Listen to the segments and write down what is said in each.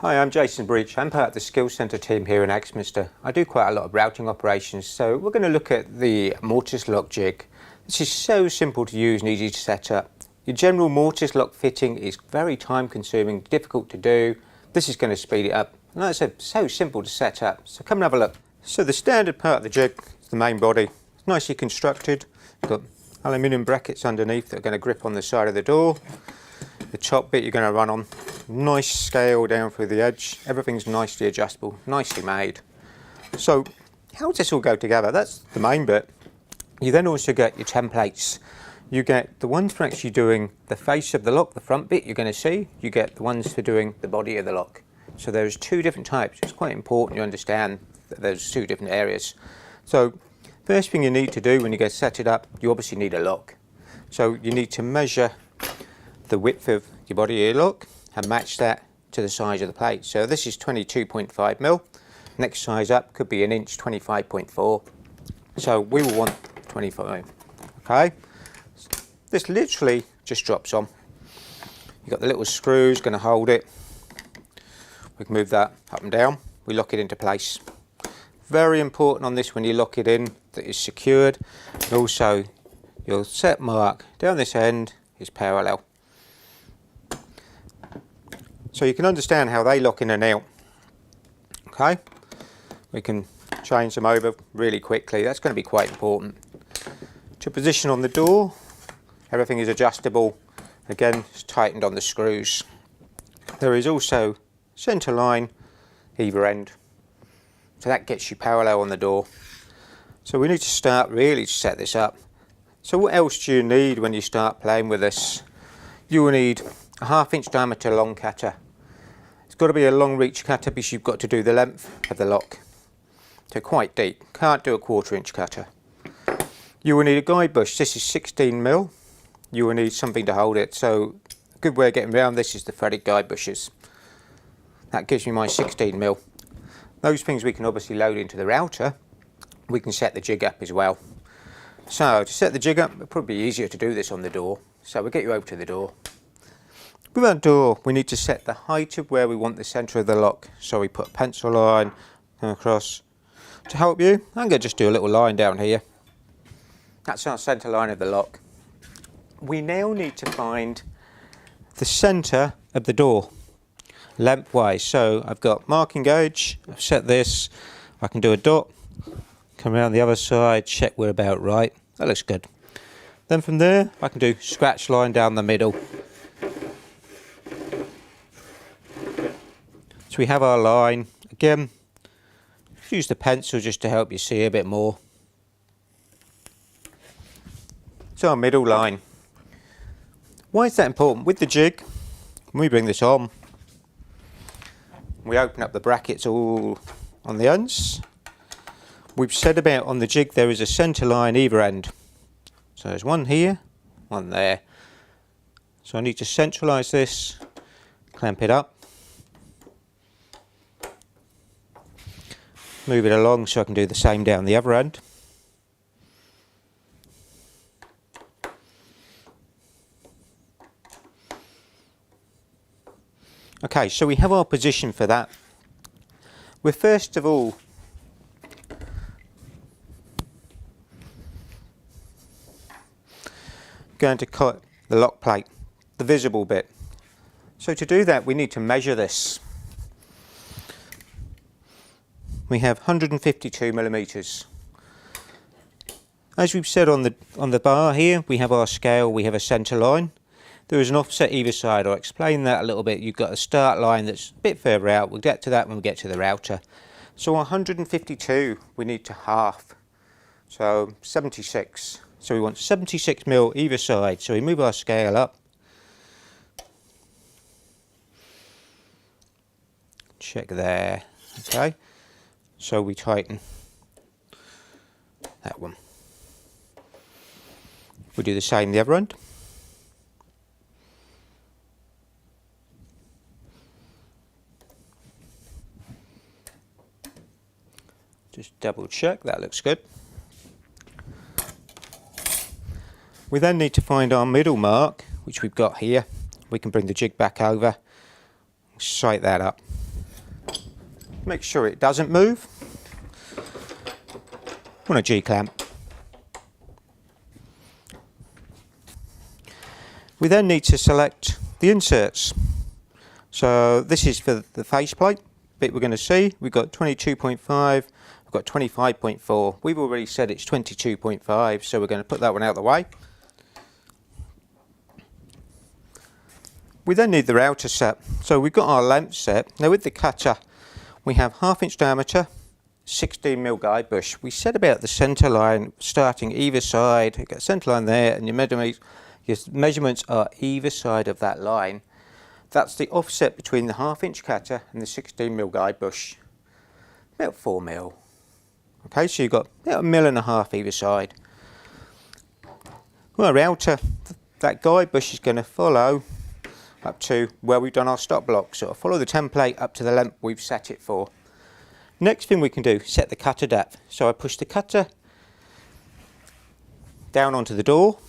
Hi, I'm Jason Breach. I'm part of the Skills Centre team here in Axminster. I do quite a lot of routing operations, so we're going to look at the mortice lock jig. This is so simple to use and easy to set up. Your general mortice lock fitting is very time consuming, difficult to do. This is going to speed it up. And like I said, so simple to set up. So come and have a look. So the standard part of the jig is the main body. It's nicely constructed. Got aluminium brackets underneath that are going to grip on the side of the door. The top bit you're going to run on, nice scale down through the edge. Everything's nicely adjustable, nicely made. So how does this all go together? That's the main bit. You then also get your templates. You get the ones for actually doing the face of the lock, the front bit you're going to see. You get the ones for doing the body of the lock. So there's two different types. It's quite important you understand that there's two different areas. So first thing you need to do when you get set it up, you obviously need a lock. So you need to measure the width of your body of your lock and match that to the size of the plate. So this is 22.5mm. Next size up could be an inch, 25.4. So we will want 25. Okay. This literally just drops on. You've got the little screws going to hold it. We can move that up and down. We lock it into place. Very important on this when you lock it in that it's secured. And also your set mark down this end is parallel. So you can understand how they lock in and out. Okay, we can change them over really quickly. That's going to be quite important. To position on the door, everything is adjustable. Again, it's tightened on the screws. There is also centre line either end. So that gets you parallel on the door. So we need to start really to set this up. So what else do you need when you start playing with this? You will need a 1/2 inch diameter long cutter. It's got to be a long reach cutter because you've got to do the length of the lock. So quite deep, can't do a 1/4 inch cutter. You will need a guide bush. This is 16mm. You will need something to hold it. So a good way of getting around this is the threaded guide bushes. That gives me my 16mm. Those things we can obviously load into the router. We can set the jig up as well. So to set the jig up, it'll probably be easier to do this on the door. So we'll get you over to the door. With our door, we need to set the height of where we want the centre of the lock. So we put a pencil line across. To help you, I'm going to just do a little line down here. That's our centre line of the lock. We now need to find the centre of the door, lengthwise. So I've got marking gauge, I've set this, I can do a dot, come around the other side, check we're about right. That looks good. Then from there, I can do scratch line down the middle. So we have our line. Again, use the pencil just to help you see a bit more. So our middle line. Why is that important? With the jig, when we bring this on, we open up the brackets all on the ends. We've said about on the jig there is a centre line either end. So there's one here, one there. So I need to centralise this, clamp it up. Move it along so I can do the same down the other end. Okay, so we have our position for that. We're first of all going to cut the lock plate, the visible bit. So to do that we need to measure this. We have 152mm. As we've said on the bar here, we have our scale, we have a centre line. There is an offset either side. I'll explain that a little bit. You've got a start line that's a bit further out. We'll get to that when we get to the router. So 152 we need to half. So 76. So we want 76mm either side. So we move our scale up. Check there. Okay. So we tighten that one. We do the same the other end. Just double check, that looks good. We then need to find our middle mark, which we've got here. We can bring the jig back over, sight that up. Make sure it doesn't move on a G-clamp. We then need to select the inserts. So this is for the faceplate bit we're going to see. We've got 22.5, we've got 25.4. We've already said it's 22.5, so we're going to put that one out of the way. We then need the router set. So we've got our length set. Now with the cutter, we have 1/2 inch diameter, 16mm guide bush. We said about the centre line starting either side. You've got a centre line there, and your measurements are either side of that line. That's the offset between the 1/2 inch cutter and the 16mm guide bush. About 4mm. Okay, so you've got about 1.5mm either side. Well, our router, that guide bush is going to follow up to where we've done our stop block. So it'll follow the template up to the length we've set it for. Next thing we can do, set the cutter depth. So I push the cutter down onto the door.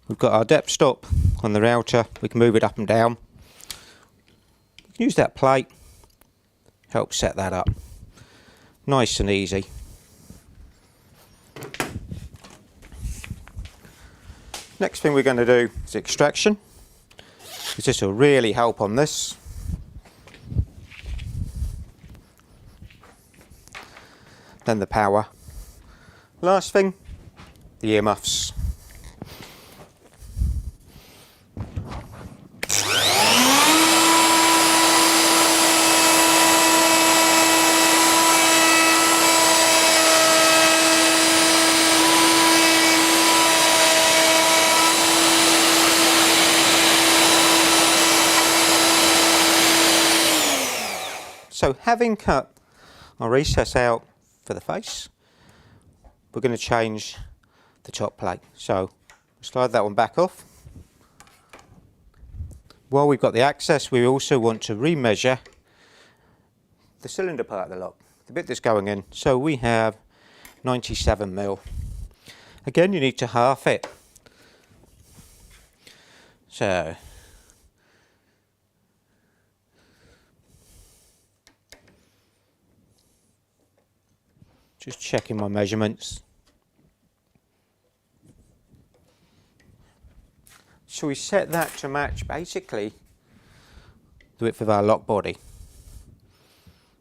We've got our depth stop on the router. We can move it up and down. You can use that plate, help set that up. Nice and easy. Next thing we're going to do is extraction, because this will really help on this. Then the power. Last thing, the earmuffs. So having cut our recess out for the face, we're going to change the top plate. So slide that one back off. While we've got the access, we also want to remeasure the cylinder part of the lock, the bit that's going in. So we have 97mm. Again, you need to half it. So just checking my measurements. So we set that to match basically the width of our lock body.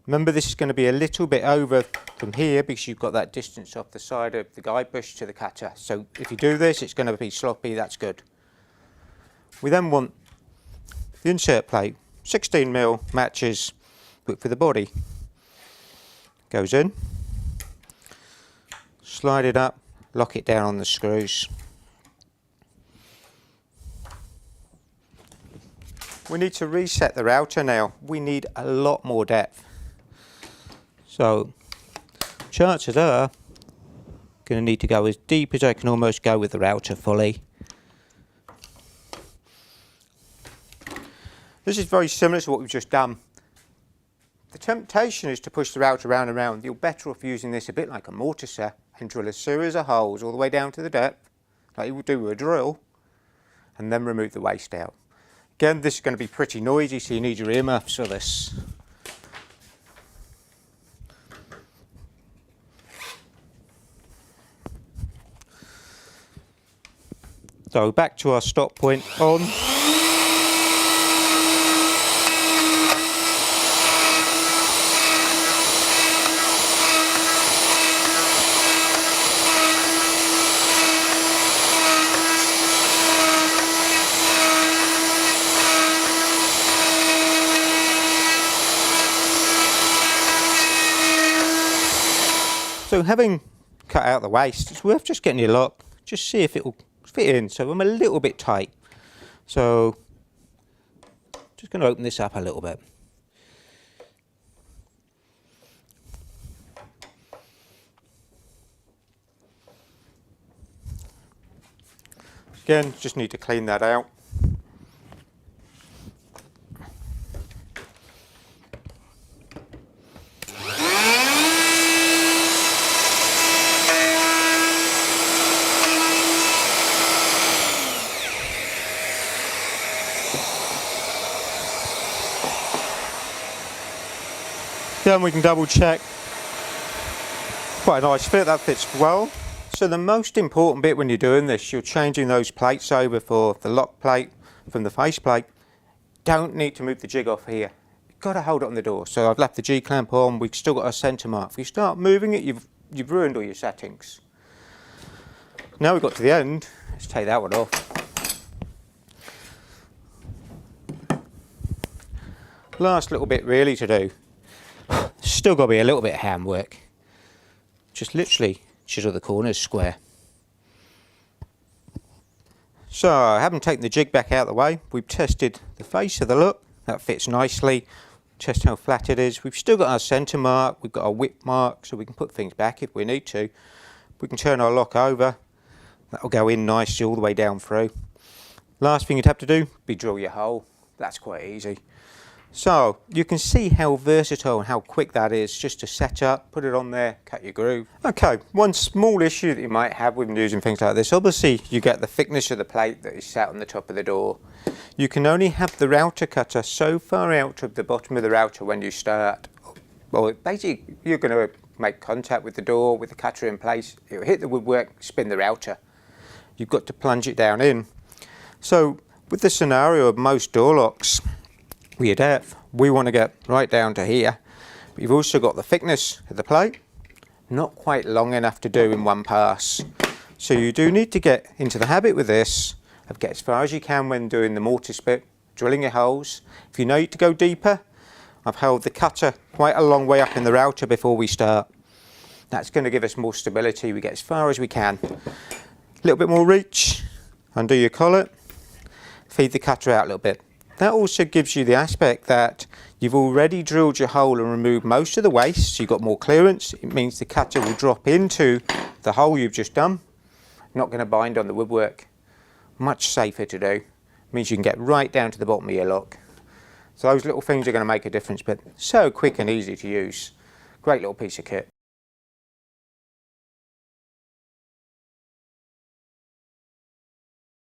Remember, this is going to be a little bit over from here because you've got that distance off the side of the guide bush to the cutter. So if you do this, it's going to be sloppy, that's good. We then want the insert plate. 16mm matches width for the body. Goes in. Slide it up, lock it down on the screws. We need to reset the router now. We need a lot more depth. So chances are going to need to go as deep as I can almost go with the router fully. This is very similar to what we've just done. The temptation is to push the router round and round. You're better off using this a bit like a mortiser and drill a series of holes all the way down to the depth, like you would do with a drill, and then remove the waste out. Again, this is going to be pretty noisy, so you need your earmuffs for this. So back to our stop point on. So having cut out the waste, it's worth just getting your lock, just see if it will fit in. So I'm a little bit tight. So just going to open this up a little bit. Again, just need to clean that out. Again, we can double check. Quite a nice fit, that fits well. So the most important bit when you're doing this, you're changing those plates over for the lock plate from the faceplate. Don't need to move the jig off here. You've got to hold it on the door. So I've left the G-clamp on, we've still got a centre mark. If you start moving it, you've ruined all your settings. Now we've got to the end, let's take that one off. Last little bit really to do. Still got to be a little bit of handwork. Just literally chisel the corners square. So I haven't taken the jig back out of the way. We've tested the face of the look. That fits nicely. Test how flat it is. We've still got our centre mark. We've got our whip mark, so we can put things back if we need to. We can turn our lock over. That'll go in nicely all the way down through. Last thing you'd have to do be drill your hole. That's quite easy. So you can see how versatile and how quick that is just to set up, put it on there, cut your groove. Okay, one small issue that you might have when using things like this, obviously you get the thickness of the plate that is sat on the top of the door. You can only have the router cutter so far out of the bottom of the router when you start. Well, basically you're going to make contact with the door with the cutter in place. It'll hit the woodwork, spin the router. You've got to plunge it down in. So with the scenario of most door locks, with your depth, we want to get right down to here. But you've also got the thickness of the plate, not quite long enough to do in one pass. So you do need to get into the habit with this of get as far as you can when doing the mortise bit, drilling your holes. If you need to go deeper, I've held the cutter quite a long way up in the router before we start. That's going to give us more stability. We get as far as we can. A little bit more reach, undo your collet, feed the cutter out a little bit. That also gives you the aspect that you've already drilled your hole and removed most of the waste, so you've got more clearance. It means the cutter will drop into the hole you've just done. Not going to bind on the woodwork. Much safer to do. It means you can get right down to the bottom of your lock. So those little things are going to make a difference, but so quick and easy to use. Great little piece of kit.